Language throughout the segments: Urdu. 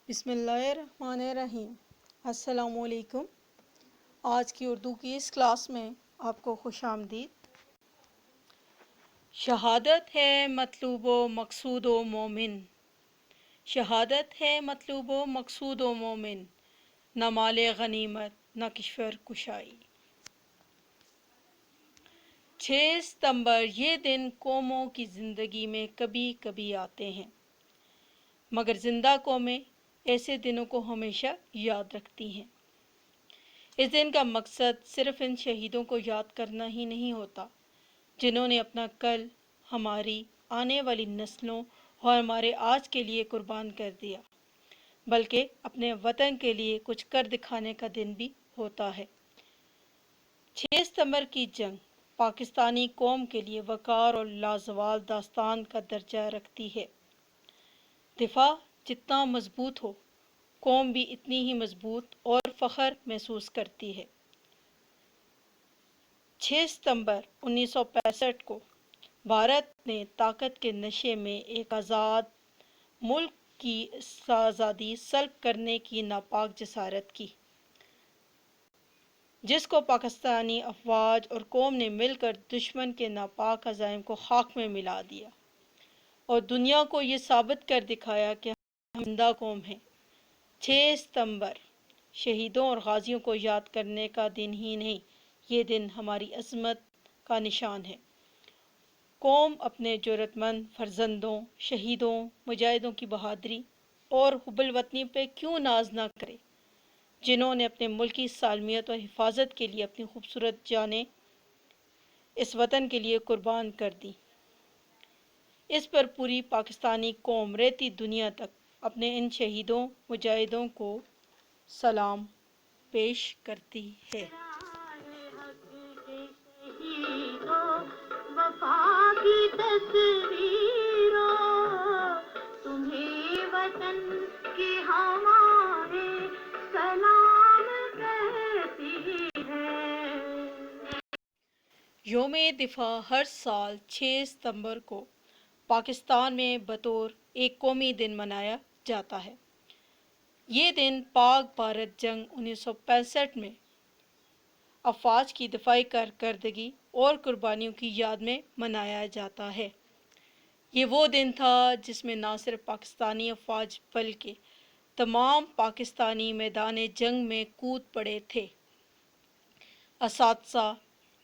بسم اللہ الرحمن الرحیم۔ السلام علیکم۔ آج کی اردو کی اس کلاس میں آپ کو خوش آمدید۔ شہادت ہے مطلوب و مقصود و مومن، شہادت ہے مطلوب و مقصود و مومن، نہ مال غنیمت نہ کشور کشائی۔ 6 ستمبر یہ دن قوموں کی زندگی میں کبھی کبھی آتے ہیں، مگر زندہ قومیں ایسے دنوں کو ہمیشہ یاد رکھتی ہیں۔ اس دن کا مقصد صرف ان شہیدوں کو یاد کرنا ہی نہیں ہوتا جنہوں نے اپنا کل ہماری آنے والی نسلوں اور ہمارے آج کے لیے قربان کر دیا، بلکہ اپنے وطن کے لیے کچھ کر دکھانے کا دن بھی ہوتا ہے۔ 6 ستمبر کی جنگ پاکستانی قوم کے لیے وقار اور لازوال داستان کا درجہ رکھتی ہے۔ دفاع جتنا مضبوط ہو، قوم بھی اتنی ہی مضبوط اور فخر محسوس کرتی ہے۔ 6 ستمبر 1965 کو بھارت نے طاقت کے نشے میں ایک آزاد ملک کی آزادی سلب کرنے کی ناپاک جسارت کی، جس کو پاکستانی افواج اور قوم نے مل کر دشمن کے ناپاک عزائم کو خاک میں ملا دیا اور دنیا کو یہ ثابت کر دکھایا کہ ہم زندہ قوم ہیں۔ 6 ستمبر شہیدوں اور غازیوں کو یاد کرنے کا دن ہی نہیں، یہ دن ہماری عظمت کا نشان ہے۔ قوم اپنے جرأت مند فرزندوں، شہیدوں، مجاہدوں کی بہادری اور حب الوطنی پہ کیوں ناز نہ کرے، جنہوں نے اپنے ملک کی سالمیت اور حفاظت کے لیے اپنی خوبصورت جانیں اس وطن کے لیے قربان کر دیں۔ اس پر پوری پاکستانی قوم رہتی دنیا تک اپنے ان شہیدوں، مجاہدوں کو سلام پیش کرتی ہے۔ وفا کی تصویروں تمہیں وطن کی ہمارے سلام کہتی ہے۔ یوم دفاع ہر سال 6 ستمبر کو پاکستان میں بطور ایک قومی دن منایا جاتا ہے۔ یہ دن پاک بھارت جنگ 1965 میں افواج کی دفاعی کارکردگی اور قربانیوں کی یاد میں منایا جاتا ہے۔ یہ وہ دن تھا جس میں نہ صرف پاکستانی افواج بلکہ تمام پاکستانی میدان جنگ میں کود پڑے تھے۔ اساتذہ،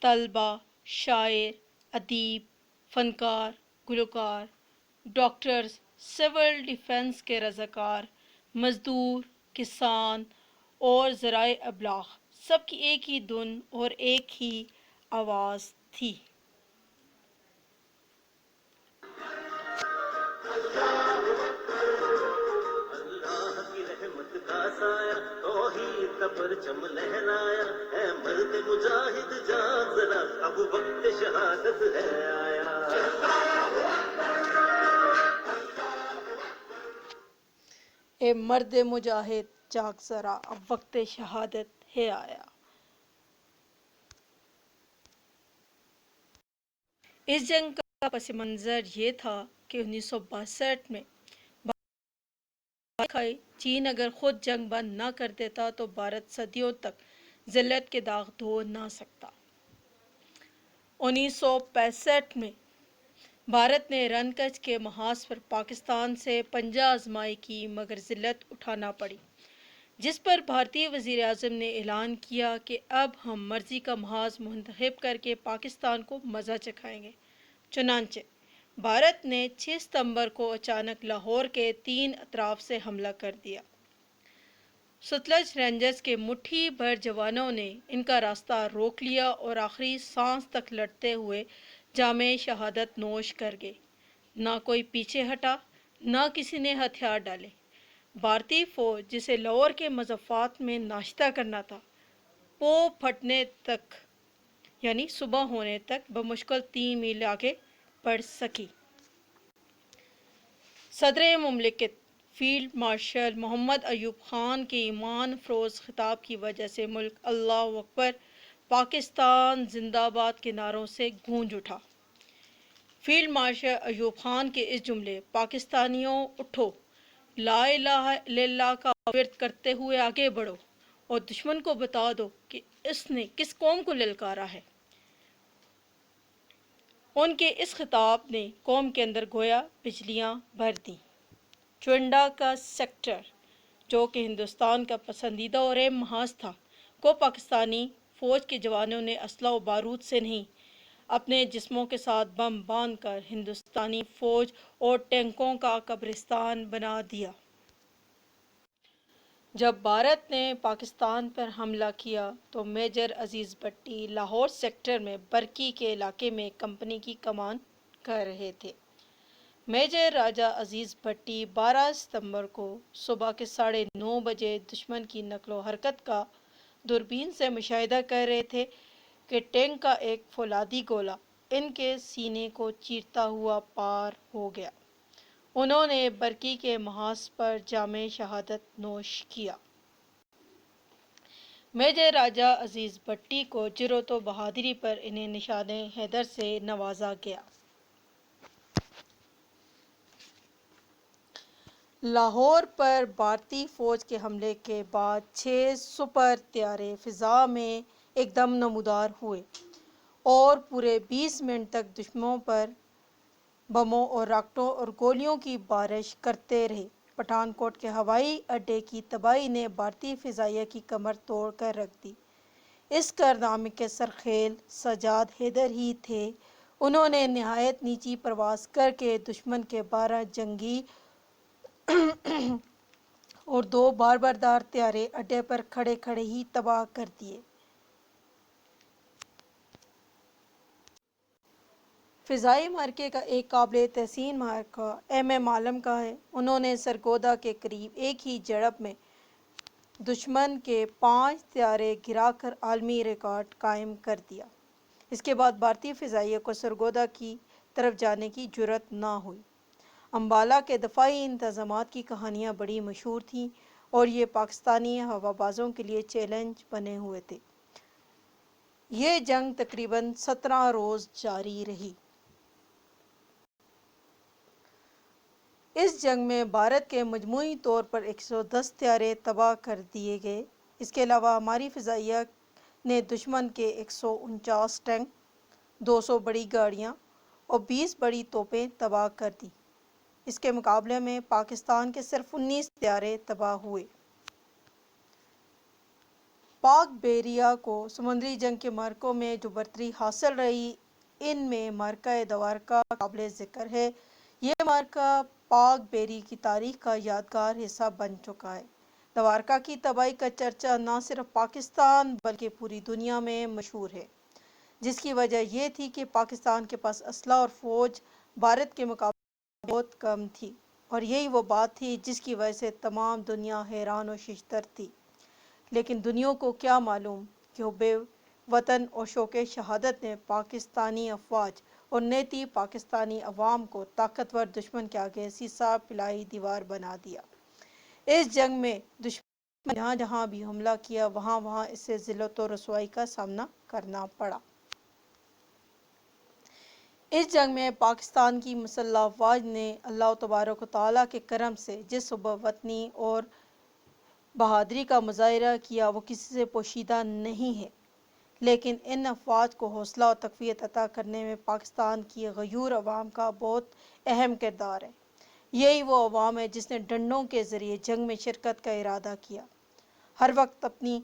طلبہ، شاعر، ادیب، فنکار، گلوکار، ڈاکٹرز، سول ڈیفنس کے رضاکار، مزدور، کسان اور ذرائع ابلاغ سب کی ایک ہی دھن اور ایک ہی آواز تھی۔ اللہ کی رحمت کا سایہ توحید کا پرچم لہرایا ہے، مرد مجاہد جاگ ذرا اب وقت شہادت ہے آیا۔ اے مرد مجاہد جاگ ذرا اب وقت شہادت ہے آیا۔ اس جنگ کا پس منظر یہ تھا کہ 1962 میں چین اگر خود جنگ بند نہ کر دیتا تو بھارت صدیوں تک ذلت کے داغ دھو نہ سکتا۔ 1965 میں بھارت نے رن کچ کے محاذ پر پاکستان سے پنجہ آزمائی کی مگر ذلت اٹھانا پڑی، جس پر بھارتی وزیر اعظم نے اعلان کیا کہ اب ہم مرضی کا محاذ منتخب کر کے پاکستان کو مزہ چکھائیں گے۔ چنانچہ بھارت نے 6 ستمبر کو اچانک لاہور کے 3 اطراف سے حملہ کر دیا۔ ستلج رینجرز کے مٹھی بھر جوانوں نے ان کا راستہ روک لیا اور آخری سانس تک لڑتے ہوئے جام شہادت نوش کر گئے۔ نہ کوئی پیچھے ہٹا، نہ کسی نے ہتھیار ڈالے۔ بھارتی فوج جسے لاہور کے مضافات میں ناشتہ کرنا تھا، پو پھٹنے تک یعنی صبح ہونے تک بمشکل 3 میل آگے بڑھ سکی۔ صدر مملکت فیلڈ مارشل محمد ایوب خان کے ایمان افروز خطاب کی وجہ سے ملک اللہ اکبر، پاکستان زندہ باد کے نعروں سے گونج اٹھا۔ فیلڈ مارشل ایوب خان کے اس جملے "پاکستانیوں اٹھو، لا الہ الا اللہ کا ورد کرتے ہوئے آگے بڑھو اور دشمن کو بتا دو کہ اس نے کس قوم کو للکارا ہے۔ ان کے اس خطاب نے قوم کے اندر گویا بجلیاں بھر دیں۔ چونڈا کا سیکٹر، جو کہ ہندوستان کا پسندیدہ اور اہم محاذ تھا، کو پاکستانی فوج کے جوانوں نے اسلحہ و بارود سے نہیں، اپنے جسموں کے ساتھ بم باندھ کر ہندوستانی فوج اور ٹینکوں کا قبرستان بنا دیا۔ جب بھارت نے پاکستان پر حملہ کیا تو میجر عزیز بھٹی لاہور سیکٹر میں برکی کے علاقے میں کمپنی کی کمان کر رہے تھے۔ میجر راجہ عزیز بھٹی 12 ستمبر کو صبح کے 9:30 بجے دشمن کی نقل و حرکت کا دوربین سے مشاہدہ کر رہے تھے کہ ٹینک کا ایک فولادی گولہ ان کے سینے کو چیرتا ہوا پار ہو گیا۔ انہوں نے برکی کے محاذ پر جام شہادت نوش کیا۔ میجر راجہ عزیز بھٹی کو جرأت و بہادری پر انہیں نشان حیدر سے نوازا گیا۔ لاہور پر بھارتی فوج کے حملے کے بعد 6 سپر طیارے فضا میں ایک دم نمودار ہوئے اور پورے 20 منٹ تک دشمنوں پر بموں اور راکٹوں اور گولیوں کی بارش کرتے رہے۔ پٹھان کوٹ کے ہوائی اڈے کی تباہی نے بھارتی فضائیہ کی کمر توڑ کر رکھ دی۔ اس کارنامے کے سرخیل سجاد حیدر ہی تھے۔ انہوں نے نہایت نیچی پرواز کرکے دشمن کے 12 جنگی اور 2 باربردار طیارے اڈے پر کھڑے کھڑے ہی تباہ کر دیے۔ فضائی معرکے کا ایک قابل تحسین معرکہ ایم عالم کا ہے۔ انہوں نے سرگودا کے قریب ایک ہی جھڑپ میں دشمن کے 5 طیارے گرا کر عالمی ریکارڈ قائم کر دیا۔ اس کے بعد بھارتی فضائیہ کو سرگودا کی طرف جانے کی جرأت نہ ہوئی۔ امبالہ کے دفاعی انتظامات کی کہانیاں بڑی مشہور تھیں اور یہ پاکستانی ہوابازوں کے لیے چیلنج بنے ہوئے تھے۔ یہ جنگ تقریباً 17 روز جاری رہی۔ اس جنگ میں بھارت کے مجموعی طور پر 110 طیارے تباہ کر دیے گئے۔ اس کے علاوہ ہماری فضائیہ نے دشمن کے 149 ٹینک، 200 بڑی گاڑیاں اور 20 بڑی توپیں تباہ کر دیں۔ اس کے مقابلے میں پاکستان کے صرف 19 طیارے تباہ ہوئے۔ پاک بحریہ کو سمندری جنگ کے معرکوں میں جو برتری حاصل رہی، ان میں معرکہ دوارکا قابل ذکر ہے۔ یہ معرکہ پاک بحری کی تاریخ کا یادگار حصہ بن چکا ہے۔ دوارکا کی تباہی کا چرچا نہ صرف پاکستان بلکہ پوری دنیا میں مشہور ہے، جس کی وجہ یہ تھی کہ پاکستان کے پاس اسلحہ اور فوج بھارت کے مقابلے بہت کم تھی، اور یہی وہ بات تھی جس کی وجہ سے تمام دنیا حیران و ششدر تھی۔ لیکن دنیا کو کیا معلوم کہ حب وطن اور شوق شہادت نے پاکستانی افواج اور نیتی پاکستانی عوام کو طاقتور دشمن کے آگے سیسہ پلائی دیوار بنا دیا۔ اس جنگ میں دشمن نے جہاں جہاں بھی حملہ کیا وہاں وہاں اسے ذلت و رسوائی کا سامنا کرنا پڑا۔ اس جنگ میں پاکستان کی مسلح افواج نے اللہ تبارک و تعالیٰ کے کرم سے جس حب وطنی اور بہادری کا مظاہرہ کیا وہ کسی سے پوشیدہ نہیں ہے، لیکن ان افواج کو حوصلہ و تقویت عطا کرنے میں پاکستان کی غیور عوام کا بہت اہم کردار ہے۔ یہی وہ عوام ہے جس نے ڈنڈوں کے ذریعے جنگ میں شرکت کا ارادہ کیا، ہر وقت اپنی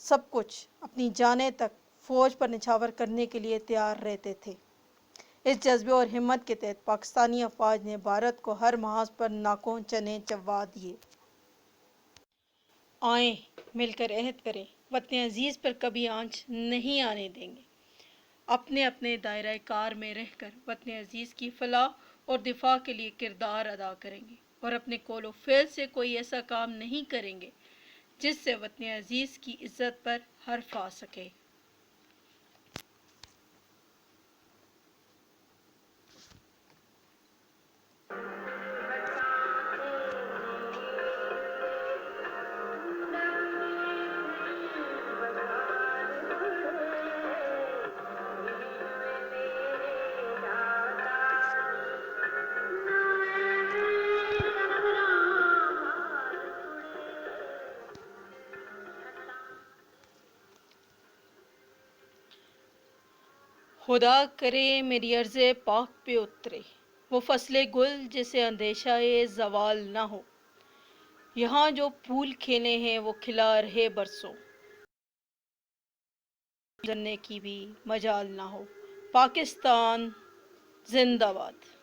سب کچھ، اپنی جانیں تک فوج پر نچھاور کرنے کے لیے تیار رہتے تھے۔ اس جذبے اور ہمت کے تحت پاکستانی افواج نے بھارت کو ہر محاذ پر ناکوں چنے چبوا دیے۔ آئیں مل کر عہد کریں، وطن عزیز پر کبھی آنچ نہیں آنے دیں گے۔ اپنے اپنے دائرہ کار میں رہ کر وطن عزیز کی فلاح اور دفاع کے لیے کردار ادا کریں گے، اور اپنے قول و فعل سے کوئی ایسا کام نہیں کریں گے جس سے وطن عزیز کی عزت پر حرف آ سکے۔ خدا کرے میری عرض پاک پہ اترے وہ فصل گل جسے اندیشہ زوال نہ ہو، یہاں جو پھول کھلے ہیں وہ کھلا رہے برسوں، جننے کی بھی مجال نہ ہو۔ پاکستان زندہ باد۔